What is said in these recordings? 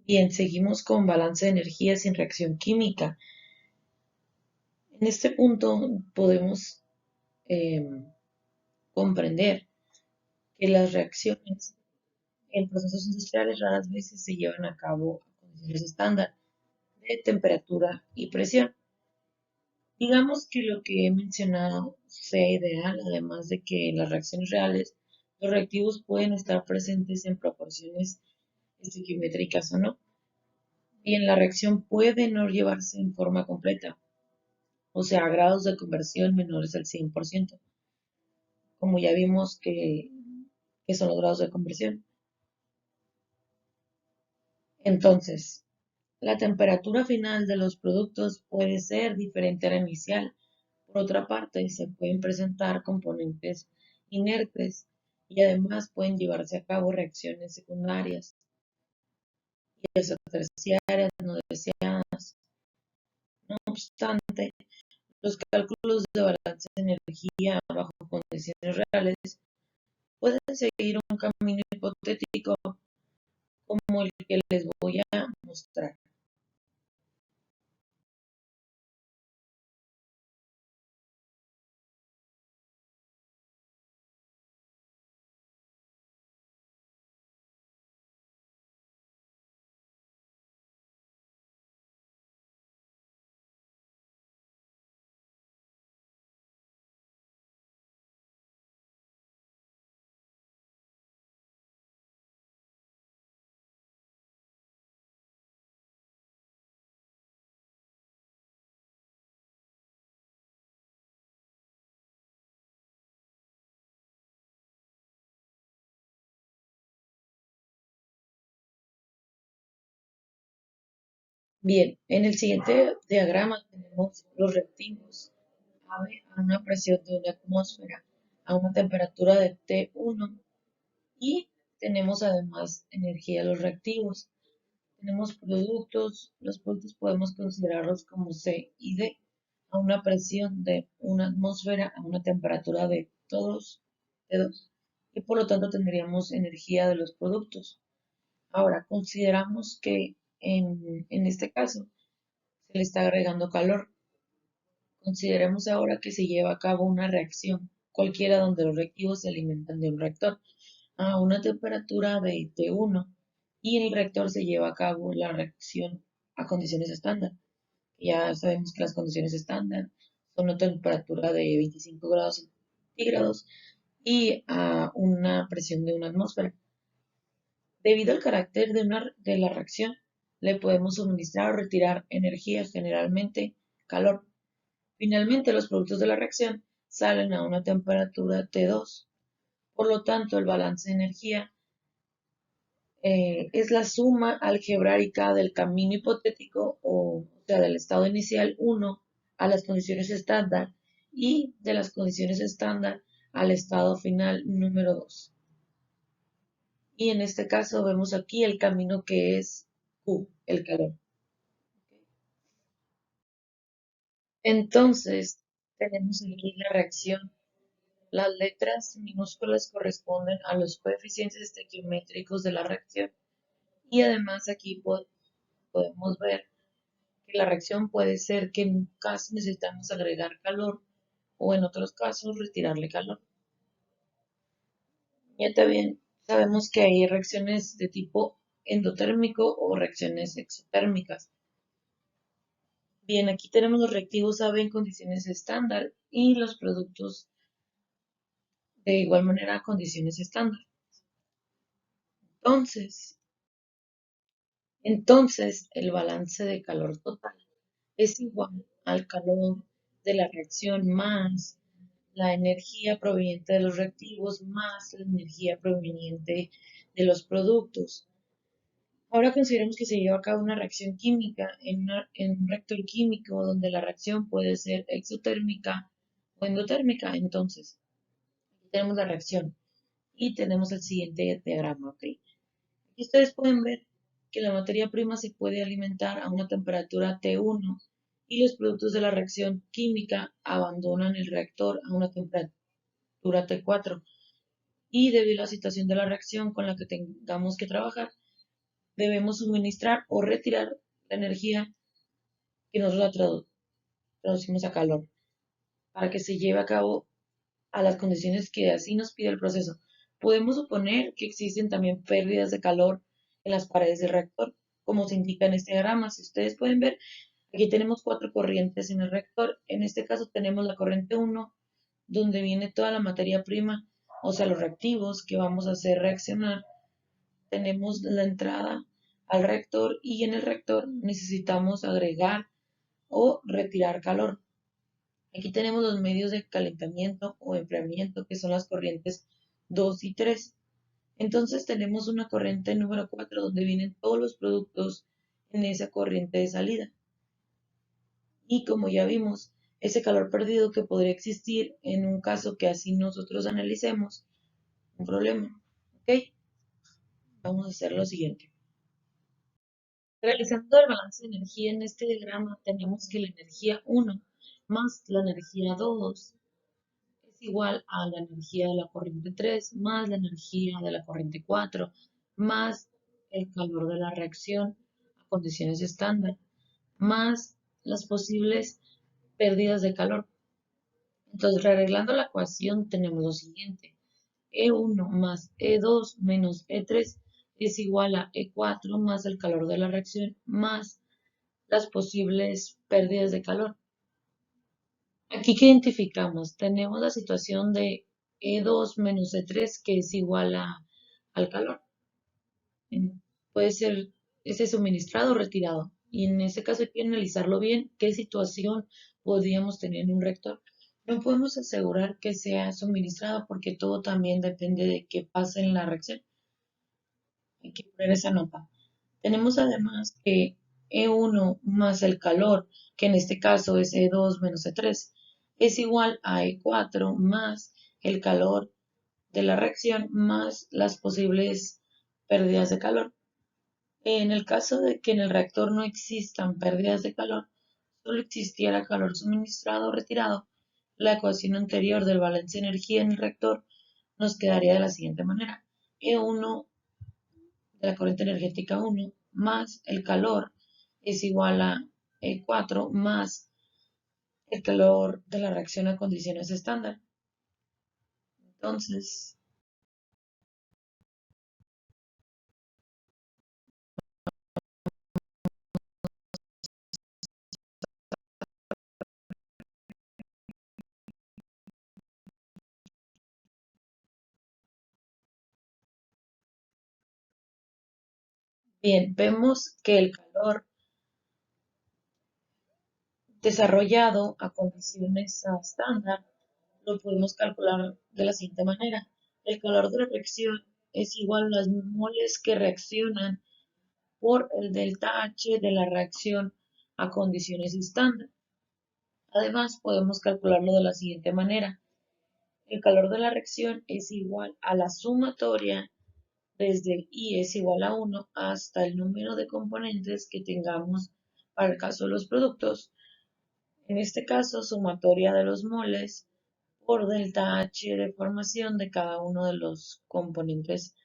Bien, seguimos con balance de energía sin reacción química. En este punto podemos eh, comprender que las reacciones en procesos industriales raras veces se llevan a cabo a condiciones estándar de temperatura y presión. Digamos que lo que he mencionado sea ideal, además de que en las reacciones reales los reactivos pueden estar presentes en proporciones estequiométricas o no, y en la reacción puede no llevarse en forma completa, o sea, a grados de conversión menores al 100%, como ya vimos que son los grados de conversión. Entonces, la temperatura final de los productos puede ser diferente a la inicial. Por otra parte, se pueden presentar componentes inertes y además pueden llevarse a cabo reacciones secundarias y terciarias no deseadas. No obstante, los cálculos de balance de energía bajo condiciones reales pueden seguir un camino hipotético como el que les voy a mostrar. Bien, en el siguiente diagrama tenemos los reactivos a una presión de una atmósfera, a una temperatura de T1 y tenemos además energía de los reactivos. Tenemos productos, los productos podemos considerarlos como C y D, a una presión de una atmósfera, a una temperatura de todos, T2, y por lo tanto tendríamos energía de los productos. Ahora, consideramos que en este caso se le está agregando calor. Consideremos ahora que se lleva a cabo una reacción, cualquiera donde los reactivos se alimentan de un reactor, a una temperatura de T1 y en el reactor se lleva a cabo la reacción a condiciones estándar. Ya sabemos que las condiciones estándar son una temperatura de 25 grados centígrados y a una presión de una atmósfera. Debido al carácter de la reacción, le podemos suministrar o retirar energía, generalmente calor. Finalmente, los productos de la reacción salen a una temperatura T2. Por lo tanto, el balance de energía es la suma algebraica del camino hipotético, o sea, del estado inicial 1 a las condiciones estándar y de las condiciones estándar al estado final número 2. Y en este caso vemos aquí el camino que es Q, el calor. Entonces, tenemos aquí la reacción. Las letras minúsculas corresponden a los coeficientes estequiométricos de la reacción y además aquí podemos ver que la reacción puede ser que en un caso necesitamos agregar calor o en otros casos retirarle calor. Ya también sabemos que hay reacciones de tipo endotérmico o reacciones exotérmicas. Bien, aquí tenemos los reactivos AB en condiciones estándar y los productos de igual manera a condiciones estándar. Entonces, entonces el balance de calor total es igual al calor de la reacción más la energía proveniente de los reactivos más la energía proveniente de los productos. Ahora consideremos que se lleva a cabo una reacción química en un reactor químico donde la reacción puede ser exotérmica o endotérmica. Entonces, aquí tenemos la reacción y tenemos el siguiente diagrama. ¿Ok? Aquí ustedes pueden ver que la materia prima se puede alimentar a una temperatura T1 y los productos de la reacción química abandonan el reactor a una temperatura T4 y debido a la situación de la reacción con la que tengamos que trabajar, debemos suministrar o retirar la energía que nosotros traducimos a calor para que se lleve a cabo a las condiciones que así nos pide el proceso. Podemos suponer que existen también pérdidas de calor en las paredes del reactor, como se indica en este diagrama. Si ustedes pueden ver, aquí tenemos cuatro corrientes en el reactor. En este caso tenemos la corriente 1, donde viene toda la materia prima, o sea, los reactivos que vamos a hacer reaccionar. Tenemos la entrada al reactor y en el reactor necesitamos agregar o retirar calor. Aquí tenemos los medios de calentamiento o enfriamiento, que son las corrientes 2 y 3. Entonces tenemos una corriente número 4 donde vienen todos los productos en esa corriente de salida. Y como ya vimos, ese calor perdido que podría existir en un caso que así nosotros analicemos, un problema. ¿Ok? Vamos a hacer lo siguiente. Realizando el balance de energía en este diagrama, tenemos que la energía 1 más la energía 2 es igual a la energía de la corriente 3 más la energía de la corriente 4 más el calor de la reacción a condiciones estándar más las posibles pérdidas de calor. Entonces, rearreglando la ecuación, tenemos lo siguiente. E1 más E2 menos E3 es igual a E4 más el calor de la reacción más las posibles pérdidas de calor. Aquí que identificamos, tenemos la situación de E2 menos E3 que es igual al calor. Puede ser ese suministrado o retirado. Y en este caso hay que analizarlo bien, qué situación podríamos tener en un reactor. No podemos asegurar que sea suministrado porque todo también depende de qué pase en la reacción. Hay que poner esa nota. Tenemos además que E1 más el calor, que en este caso es E2 menos E3, es igual a E4 más el calor de la reacción más las posibles pérdidas de calor. En el caso de que en el reactor no existan pérdidas de calor, solo existiera calor suministrado o retirado, la ecuación anterior del balance de energía en el reactor nos quedaría de la siguiente manera. E1 de la corriente energética 1 más el calor es igual a E4 más el calor de la reacción a condiciones estándar. Entonces, bien, vemos que el calor desarrollado a condiciones estándar lo podemos calcular de la siguiente manera. El calor de la reacción es igual a las moles que reaccionan por el delta H de la reacción a condiciones estándar. Además, podemos calcularlo de la siguiente manera. El calor de la reacción es igual a la sumatoria desde el I es igual a 1 hasta el número de componentes que tengamos para el caso de los productos. En este caso, sumatoria de los moles por delta H de formación de cada uno de los componentes,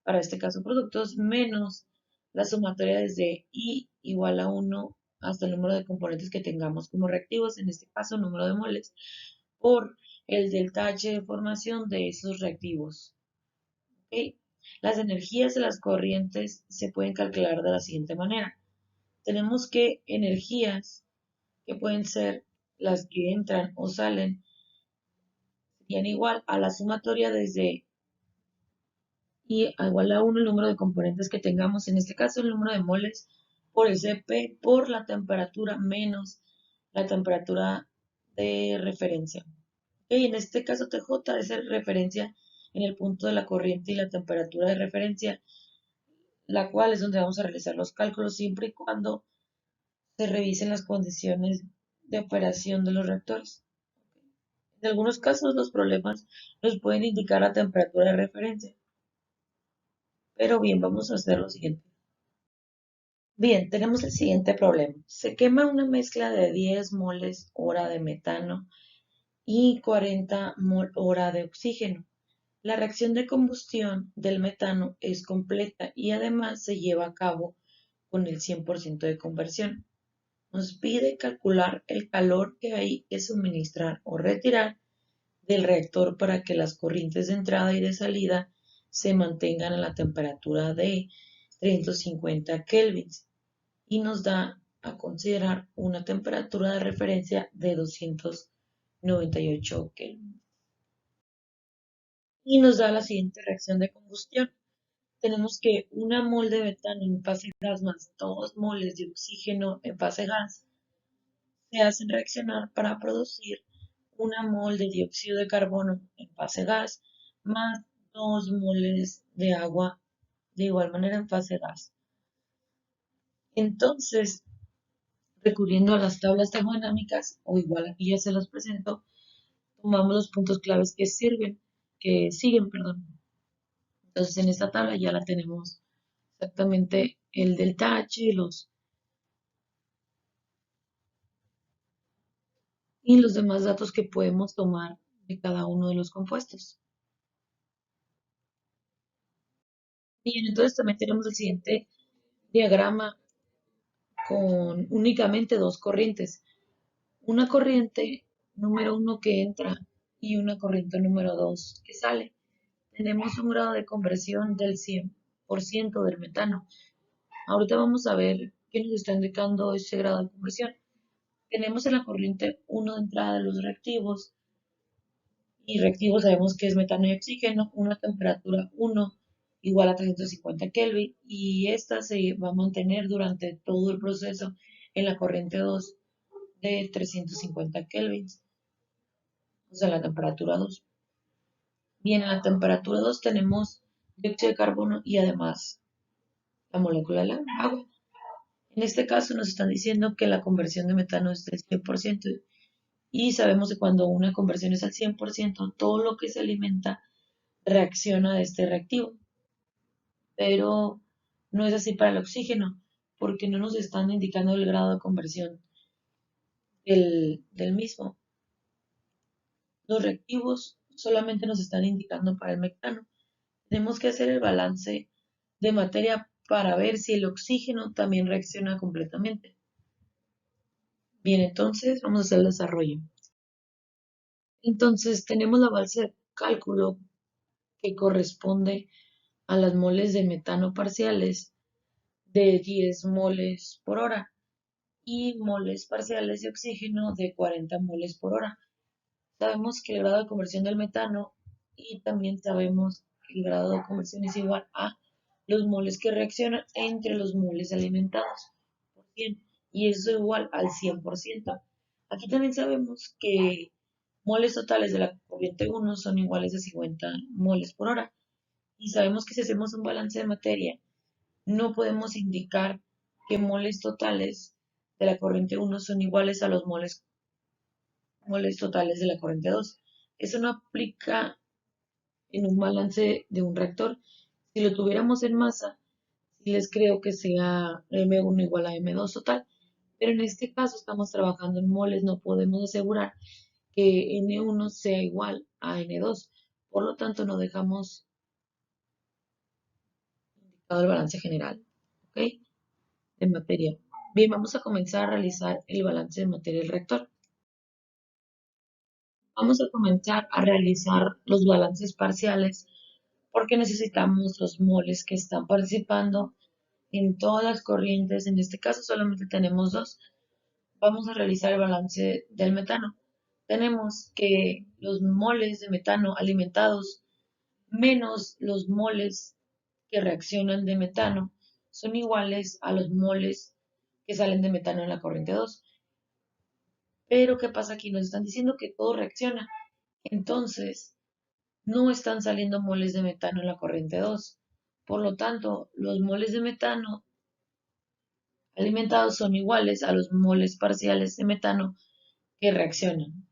para este caso productos, menos la sumatoria desde I igual a 1 hasta el número de componentes que tengamos como reactivos, en este caso número de moles, por el delta H de formación de esos reactivos. ¿Okay? Las energías de las corrientes se pueden calcular de la siguiente manera. Tenemos que energías que pueden ser las que entran o salen serían igual a la sumatoria desde y igual a 1 el número de componentes que tengamos, en este caso el número de moles por el Cp por la temperatura menos la temperatura de referencia. Okay, en este caso TJ es referencia en el punto de la corriente y la temperatura de referencia, la cual es donde vamos a realizar los cálculos siempre y cuando se revisen las condiciones de operación de los reactores. En algunos casos los problemas nos pueden indicar la temperatura de referencia. Pero bien, vamos a hacer lo siguiente. Bien, tenemos el siguiente problema. Se quema una mezcla de 10 moles hora de metano y 40 mol hora de oxígeno. La reacción de combustión del metano es completa y además se lleva a cabo con el 100% de conversión. Nos pide calcular el calor que hay que suministrar o retirar del reactor para que las corrientes de entrada y de salida se mantengan a la temperatura de 350 kelvins y nos da a considerar una temperatura de referencia de 298 kelvin. Y nos da la siguiente reacción de combustión. Tenemos que una mol de metano en fase gas más 2 moles de oxígeno en fase gas se hacen reaccionar para producir una mol de dióxido de carbono en fase gas más 2 moles de agua de igual manera en fase gas. Entonces, recurriendo a las tablas termodinámicas, o igual aquí ya se los presento, tomamos los puntos claves que siguen, perdón. Entonces, en esta tabla ya la tenemos exactamente el delta H y los demás datos que podemos tomar de cada uno de los compuestos. Bien, entonces también tenemos el siguiente diagrama con únicamente dos corrientes. Una corriente número 1 que entra y una corriente número 2 que sale. Tenemos un grado de conversión del 100% del metano. Ahorita vamos a ver qué nos está indicando ese grado de conversión. Tenemos en la corriente 1 de entrada de los reactivos y reactivos sabemos que es metano y oxígeno, una temperatura 1 igual a 350 Kelvin y esta se va a mantener durante todo el proceso en la corriente 2 de 350 Kelvin, o sea, la temperatura 2. Bien, en la temperatura 2 tenemos dióxido de carbono y además la molécula del agua. En este caso nos están diciendo que la conversión de metano es del 100% y sabemos que cuando una conversión es al 100%, todo lo que se alimenta reacciona de este reactivo. Pero no es así para el oxígeno, porque no nos están indicando el grado de conversión del mismo. Los reactivos solamente nos están indicando para el metano. Tenemos que hacer el balance de materia para ver si el oxígeno también reacciona completamente. Bien, entonces vamos a hacer el desarrollo. Entonces tenemos la base de cálculo que corresponde a las moles de metano parciales de 10 moles por hora y moles parciales de oxígeno de 40 moles por hora. Sabemos que el grado de conversión del metano y también sabemos que el grado de conversión es igual a los moles que reaccionan entre los moles alimentados por 100 y eso es igual al 100%. Aquí también sabemos que moles totales de la corriente 1 son iguales a 50 moles por hora y sabemos que si hacemos un balance de materia no podemos indicar que moles totales de la corriente 1 son iguales a los moles totales de la corriente 2. Eso no aplica en un balance de un reactor. Si lo tuviéramos en masa, sí les creo que sea M1 igual a M2 total, pero en este caso estamos trabajando en moles, no podemos asegurar que N1 sea igual a N2. Por lo tanto, no dejamos indicado el balance general, ¿ok? De materia. Bien, vamos a comenzar a realizar el balance de materia del reactor. Vamos a comenzar a realizar los balances parciales porque necesitamos los moles que están participando en todas las corrientes. En este caso solamente tenemos dos. Vamos a realizar el balance del metano. Tenemos que los moles de metano alimentados menos los moles que reaccionan de metano son iguales a los moles que salen de metano en la corriente 2. Pero ¿qué pasa aquí? Nos están diciendo que todo reacciona. Entonces, no están saliendo moles de metano en la corriente 2. Por lo tanto, los moles de metano alimentados son iguales a los moles parciales de metano que reaccionan,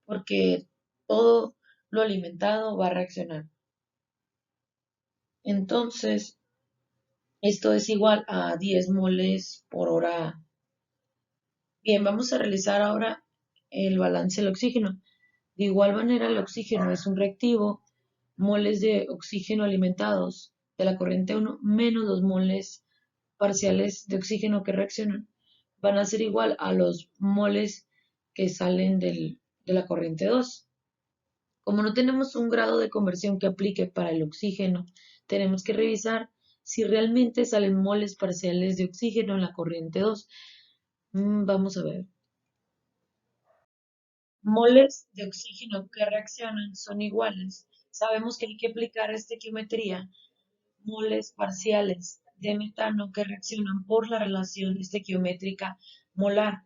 porque todo lo alimentado va a reaccionar. Entonces, esto es igual a 10 moles por hora. Bien, vamos a realizar ahora el balance del oxígeno. De igual manera, el oxígeno es un reactivo, moles de oxígeno alimentados de la corriente uno menos los moles parciales de oxígeno que reaccionan van a ser igual a los moles que salen de la corriente 2. Como no tenemos un grado de conversión que aplique para el oxígeno, tenemos que revisar si realmente salen moles parciales de oxígeno en la corriente 2. Vamos a ver. Moles de oxígeno que reaccionan son iguales. Sabemos que hay que aplicar estequiometría. Moles parciales de metano que reaccionan por la relación estequiométrica molar.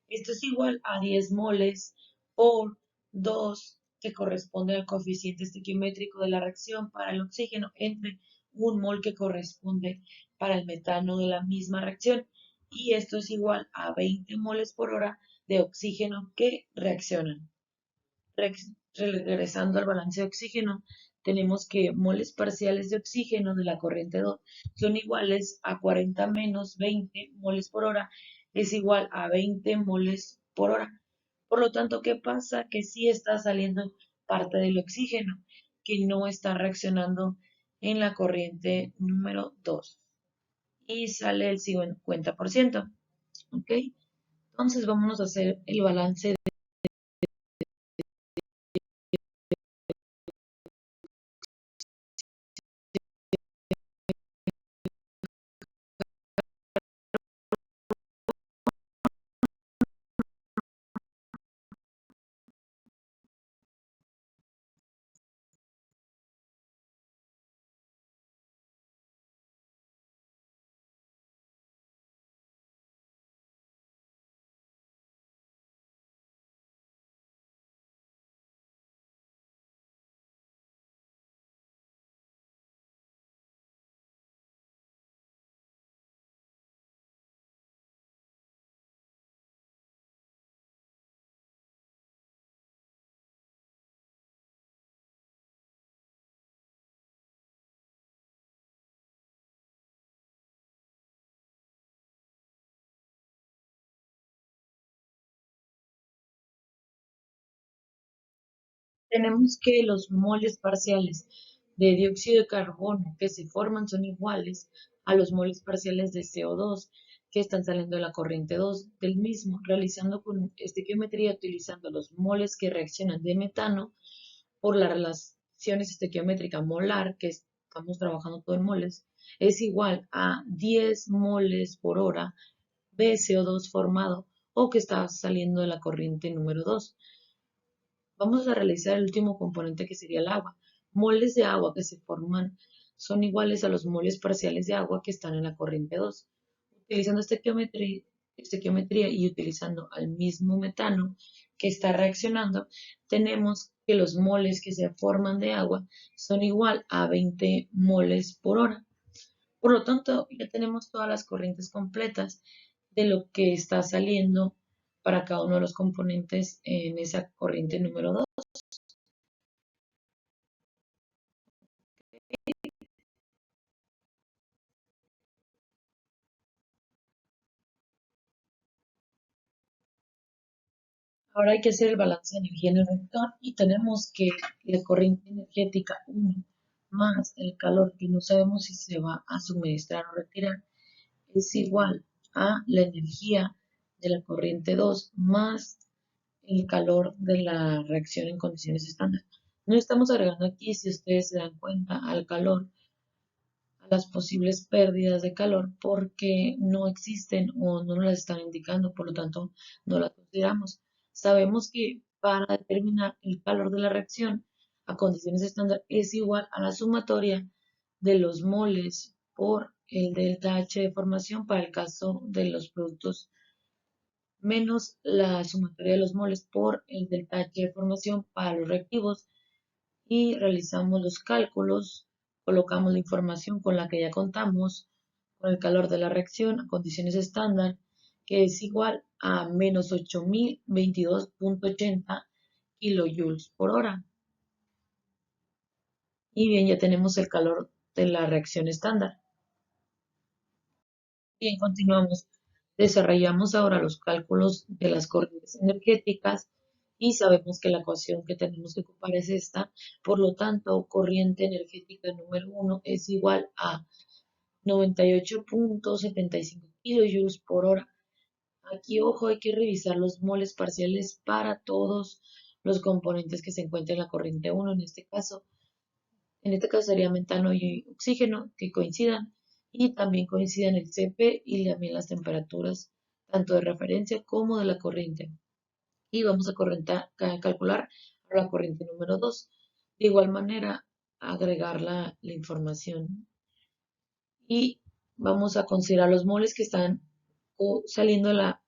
Esto es igual a 10 moles por 2, que corresponde al coeficiente estequiométrico de la reacción para el oxígeno, entre un mol que corresponde para el metano de la misma reacción. Y esto es igual a 20 moles por hora de oxígeno que reaccionan. Regresando al balance de oxígeno, tenemos que moles parciales de oxígeno de la corriente 2 son iguales a 40 menos 20 moles por hora, es igual a 20 moles por hora. Por lo tanto, ¿qué pasa? Que sí está saliendo parte del oxígeno, que no está reaccionando en la corriente número 2 y sale el 50%. ¿Ok? Entonces, vamos a hacer el balance. Tenemos que los moles parciales de dióxido de carbono que se forman son iguales a los moles parciales de CO2 que están saliendo de la corriente 2 del mismo, realizando con estequiometría utilizando los moles que reaccionan de metano por la relación estequiométrica molar, que estamos trabajando todo en moles, es igual a 10 moles por hora de CO2 formado o que está saliendo de la corriente número 2. Vamos a realizar el último componente que sería el agua. Moles de agua que se forman son iguales a los moles parciales de agua que están en la corriente 2. Utilizando estequiometría y utilizando al mismo metano que está reaccionando, tenemos que los moles que se forman de agua son igual a 20 moles por hora. Por lo tanto, ya tenemos todas las corrientes completas de lo que está saliendo para cada uno de los componentes en esa corriente número 2. Ahora hay que hacer el balance de energía en el reactor y tenemos que la corriente energética 1 más el calor que no sabemos si se va a suministrar o retirar es igual a la energía de la corriente 2 más el calor de la reacción en condiciones estándar. No estamos agregando aquí, si ustedes se dan cuenta, al calor a las posibles pérdidas de calor porque no existen o no nos las están indicando, por lo tanto no las consideramos. Sabemos que para determinar el calor de la reacción a condiciones estándar es igual a la sumatoria de los moles por el delta H de formación para el caso de los productos menos la sumatoria de los moles por el delta H de formación para los reactivos y realizamos los cálculos, colocamos la información con la que ya contamos, con el calor de la reacción a condiciones estándar, que es igual a menos 8022.80 kilojoules por hora. Y bien, ya tenemos el calor de la reacción estándar. Bien, continuamos. Desarrollamos ahora los cálculos de las corrientes energéticas y sabemos que la ecuación que tenemos que ocupar es esta. Por lo tanto, corriente energética número 1 es igual a 98.75 kilojoules por hora. Aquí, ojo, hay que revisar los moles parciales para todos los componentes que se encuentran en la corriente 1. En este caso sería metano y oxígeno que coincidan y también coinciden el CP y también las temperaturas tanto de referencia como de la corriente. Y vamos a calcular la corriente número 2. De igual manera, agregar la información y vamos a considerar los moles que están saliendo de la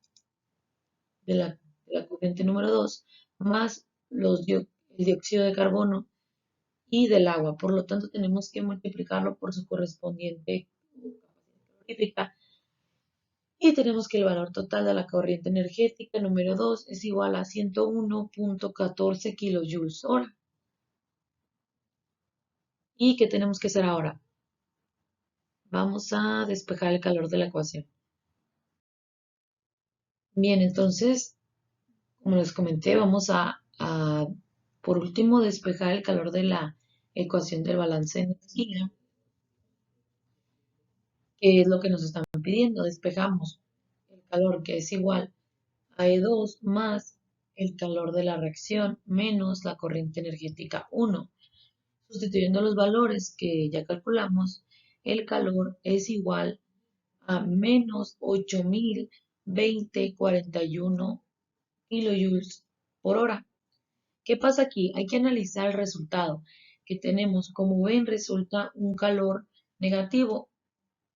corriente número 2 más el dióxido de carbono y del agua. Por lo tanto, tenemos que multiplicarlo por su correspondiente capacidad calorífica y tenemos que el valor total de la corriente energética número 2 es igual a 101.14 kilojoules hora. ¿Y qué tenemos que hacer ahora? Vamos a despejar el calor de la ecuación. Bien, entonces, como les comenté, vamos a por último, despejar el calor de la ecuación del balance de energía, que es lo que nos están pidiendo. Despejamos el calor que es igual a E2 más el calor de la reacción menos la corriente energética 1. Sustituyendo los valores que ya calculamos, el calor es igual a menos 8.020,41 kilojoules por hora. ¿Qué pasa aquí? Hay que analizar el resultado que tenemos. Como ven, resulta un calor negativo.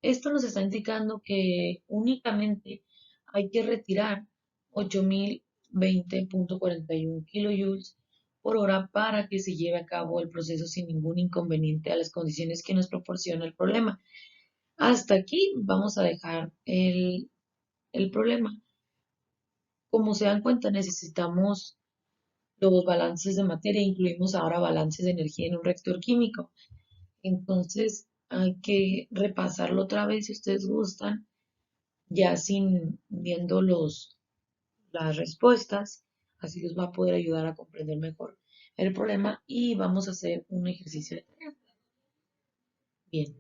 Esto nos está indicando que únicamente hay que retirar 8.020,41 kilojoules por hora para que se lleve a cabo el proceso sin ningún inconveniente a las condiciones que nos proporciona el problema. Hasta aquí vamos a dejar el problema. Como se dan cuenta, necesitamos los balances de materia, incluimos ahora balances de energía en un reactor químico. Entonces hay que repasarlo otra vez si ustedes gustan, ya sin viendo las respuestas, así les va a poder ayudar a comprender mejor el problema y vamos a hacer un ejercicio de tarea. Bien,